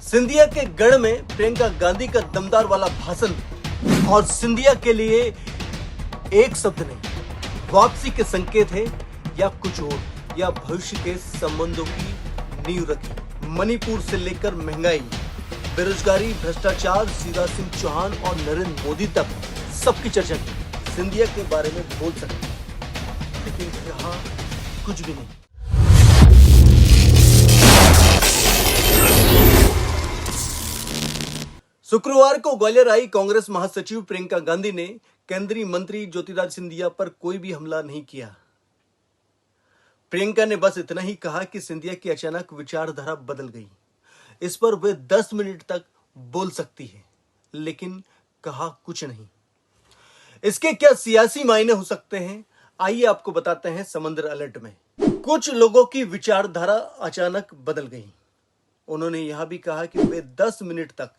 सिंधिया के गढ़ में प्रियंका गांधी का दमदार वाला भाषण और सिंधिया के लिए एक शब्द नहीं, वापसी के संकेत है या कुछ और, या भविष्य के संबंधों की नींव रखी। मणिपुर से लेकर महंगाई, बेरोजगारी, भ्रष्टाचार, शिवराज सिंह चौहान और नरेंद्र मोदी तक सबकी चर्चा की। सिंधिया के बारे में बोल सकते हैं, लेकिन कहा कुछ भी नहीं। शुक्रवार को ग्वालियर आई कांग्रेस महासचिव प्रियंका गांधी ने केंद्रीय मंत्री ज्योतिरादित्य सिंधिया पर कोई भी हमला नहीं किया। प्रियंका ने बस इतना ही कहा कि सिंधिया की अचानक विचारधारा बदल गई। इस पर वे 10 मिनट तक बोल सकती है, लेकिन कहा कुछ नहीं। इसके क्या सियासी मायने हो सकते हैं, आइए आपको बताते हैं समंदर अलर्ट में। कुछ लोगों की विचारधारा अचानक बदल गई। उन्होंने यह भी कहा कि वे 10 मिनट तक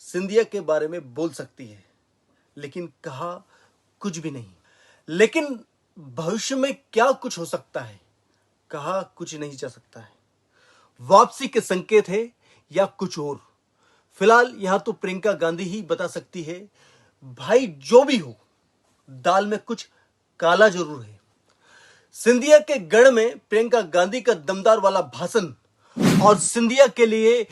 सिंधिया के बारे में बोल सकती है, लेकिन कहा कुछ भी नहीं। लेकिन भविष्य में क्या कुछ हो सकता है, कहा कुछ नहीं जा सकता है। वापसी के संकेत है या कुछ और, फिलहाल यहां तो प्रियंका गांधी ही बता सकती है। भाई जो भी हो, दाल में कुछ काला जरूर है। सिंधिया के गढ़ में प्रियंका गांधी का दमदार वाला भाषण और सिंधिया के लिए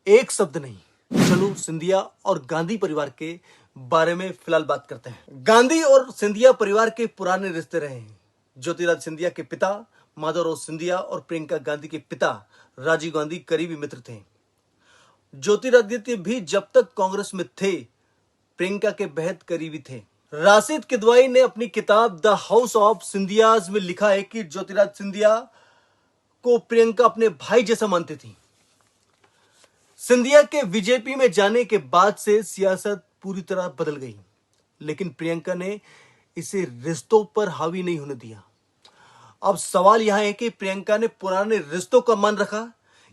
एक शब्द नहीं। चलो सिंधिया और गांधी परिवार के बारे में फिलहाल बात करते हैं। गांधी और सिंधिया परिवार के पुराने रिश्ते रहे हैं। ज्योतिरादित्य सिंधिया के पिता माधवराव सिंधिया और प्रियंका गांधी के पिता राजीव गांधी करीबी मित्र थे। ज्योतिरादित्य भी जब तक कांग्रेस में थे, प्रियंका के बेहद करीबी थे। राशिद किदवाई ने अपनी किताब द हाउस ऑफ सिंधियाज में लिखा है कि ज्योतिरादित्य सिंधिया को प्रियंका अपने भाई जैसा मानती थी। सिंधिया के बीजेपी में जाने के बाद से सियासत पूरी तरह बदल गई, लेकिन प्रियंका ने इसे रिश्तों पर हावी नहीं होने दिया। अब सवाल यह है कि प्रियंका ने पुराने रिश्तों का मान रखा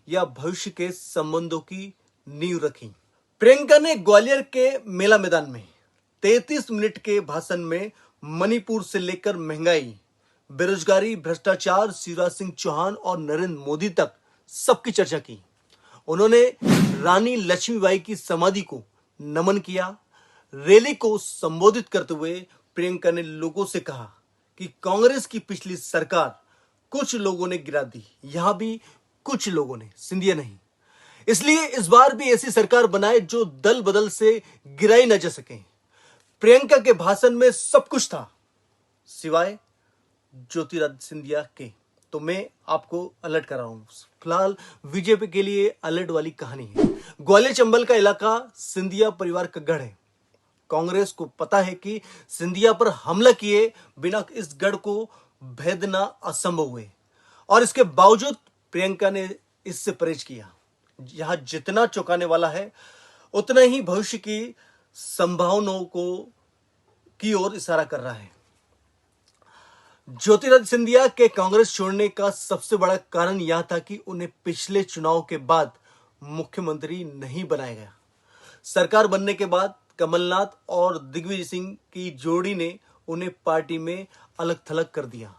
या भविष्य के संबंधों की नींव रखी। प्रियंका ने ग्वालियर के मेला मैदान में 33 मिनट के भाषण में मणिपुर से लेकर महंगाई, बेरोजगारी, भ्रष्टाचार, शिवराज सिंह चौहान और नरेंद्र मोदी तक सबकी चर्चा की। उन्होंने रानी लक्ष्मीबाई की समाधि को नमन किया। रैली को संबोधित करते हुए प्रियंका ने लोगों से कहा कि कांग्रेस की पिछली सरकार कुछ लोगों ने गिरा दी, यहां भी कुछ लोगों ने, सिंधिया नहीं। इसलिए इस बार भी ऐसी सरकार बनाए जो दल बदल से गिराई न जा सके। प्रियंका के भाषण में सब कुछ था सिवाय ज्योतिरादित्य सिंधिया के। तो मैं आपको अलर्ट कर रहा हूं। फिलहाल बीजेपी के लिए अलर्ट वाली कहानी है। ग्वालियर चंबल का इलाका सिंधिया परिवार का गढ़ है। कांग्रेस को पता है कि सिंधिया पर हमला किए बिना इस गढ़ को भेदना असंभव है, और इसके बावजूद प्रियंका ने इससे परहेज किया। यह जितना चौंकाने वाला है, उतना ही भविष्य की संभावनाओं की ओर इशारा कर रहा है। ज्योतिरादित्य सिंधिया के कांग्रेस छोड़ने का सबसे बड़ा कारण यह था कि उन्हें पिछले चुनाव के बाद मुख्यमंत्री नहीं बनाया गया। सरकार बनने के बाद कमलनाथ और दिग्विजय सिंह की जोड़ी ने उन्हें पार्टी में अलग थलग कर दिया।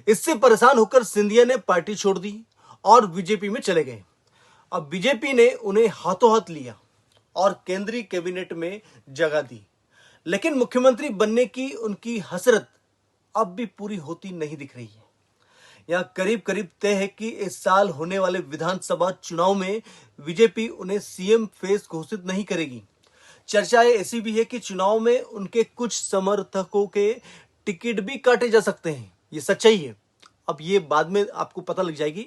इससे परेशान होकर सिंधिया ने पार्टी छोड़ दी और बीजेपी में चले गए। अब बीजेपी ने उन्हें हाथों हाथ लिया और केंद्रीय कैबिनेट में जगह दी, लेकिन मुख्यमंत्री बनने की उनकी हसरत अब भी पूरी होती नहीं दिख रही है। यह करीब करीब तय है कि इस साल होने वाले विधानसभा चुनाव में बीजेपी उन्हें सीएम फेस घोषित नहीं करेगी। चर्चाएं ऐसी भी है कि चुनाव में उनके कुछ समर्थकों के टिकट भी काटे जा सकते हैं। ये सच्चाई है, अब ये बाद में आपको पता लग जाएगी।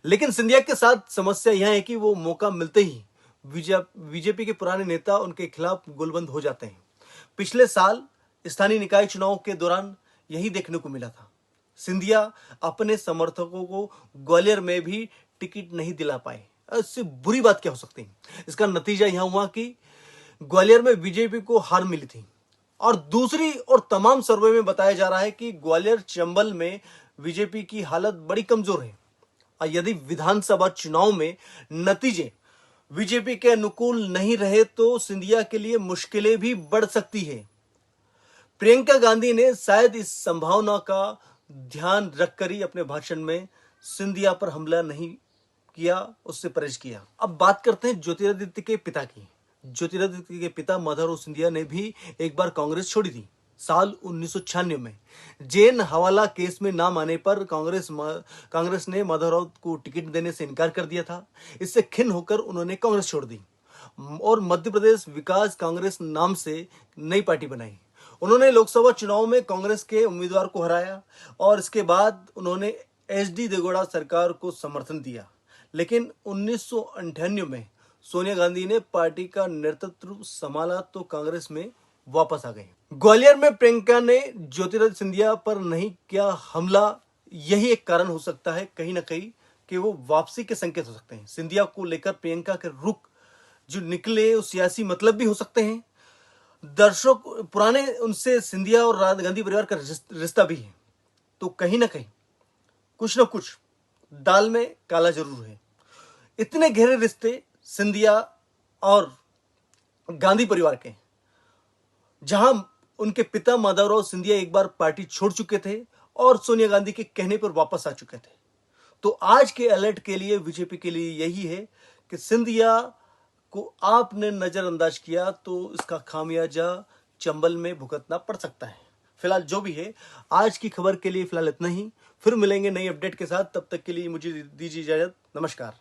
लेकिन सिंधिया के साथ समस्या यह है कि वो मौका मिलते ही बीजेपी के पुराने नेता उनके खिलाफ गोलबंद हो जाते हैं। पिछले साल स्थानीय निकाय चुनाव के दौरान यही देखने को मिला था। सिंधिया अपने समर्थकों को ग्वालियर में भी टिकट नहीं दिला पाए। इससे बुरी बात क्या हो सकती है? इसका नतीजा यह हुआ कि ग्वालियर में बीजेपी को हार मिली थी। और दूसरी और तमाम सर्वे में बताया जा रहा है कि ग्वालियर चंबल में बीजेपी की हालत बड़ी कमजोर है। और यदि विधानसभा चुनाव में नतीजे बीजेपी के अनुकूल नहीं रहे तो सिंधिया के लिए मुश्किलें भी बढ़ सकती है। प्रियंका गांधी ने शायद इस संभावना का ध्यान रखकर ही अपने भाषण में सिंधिया पर हमला नहीं किया, उससे परहेज किया। अब बात करते हैं ज्योतिरादित्य के पिता की। ज्योतिरादित्य के पिता माधवराव सिंधिया ने भी एक बार कांग्रेस छोड़ी थी, साल 1996 में। जैन हवाला केस में नाम आने पर कांग्रेस ने माधवराव को टिकट देने से इनकार कर दिया था। इससे खिन्न होकर उन्होंने कांग्रेस छोड़ दी और मध्य प्रदेश विकास कांग्रेस नाम से नई पार्टी बनाई। उन्होंने लोकसभा चुनाव में कांग्रेस के उम्मीदवार को हराया और इसके बाद उन्होंने एच.डी. देवेगौड़ा सरकार को समर्थन दिया। लेकिन 1998 में सोनिया गांधी ने पार्टी का नेतृत्व संभाला तो कांग्रेस में वापस आ गए। ग्वालियर में प्रियंका ने ज्योतिरादित्य सिंधिया पर नहीं किया हमला, यही एक कारण हो सकता है कहीं ना कहीं कि वो वापसी के संकेत हो सकते हैं। सिंधिया को लेकर प्रियंका के रुख जो निकले वो सियासी मतलब भी हो सकते हैं। दर्शक पुराने उनसे सिंधिया और गांधी परिवार का रिश्ता भी है, तो कहीं ना कहीं कुछ ना कुछ दाल में काला जरूर है। इतने गहरे रिश्ते सिंधिया और गांधी परिवार के, जहां उनके पिता माधवराव सिंधिया एक बार पार्टी छोड़ चुके थे और सोनिया गांधी के कहने पर वापस आ चुके थे। तो आज के अलर्ट के लिए बीजेपी के लिए यही है कि सिंधिया को आपने नजरअंदाज किया तो इसका खामियाजा चंबल में भुगतना पड़ सकता है। फिलहाल जो भी है, आज की खबर के लिए फिलहाल इतना ही। फिर मिलेंगे नई अपडेट के साथ, तब तक के लिए मुझे दीजिए इजाजत। नमस्कार।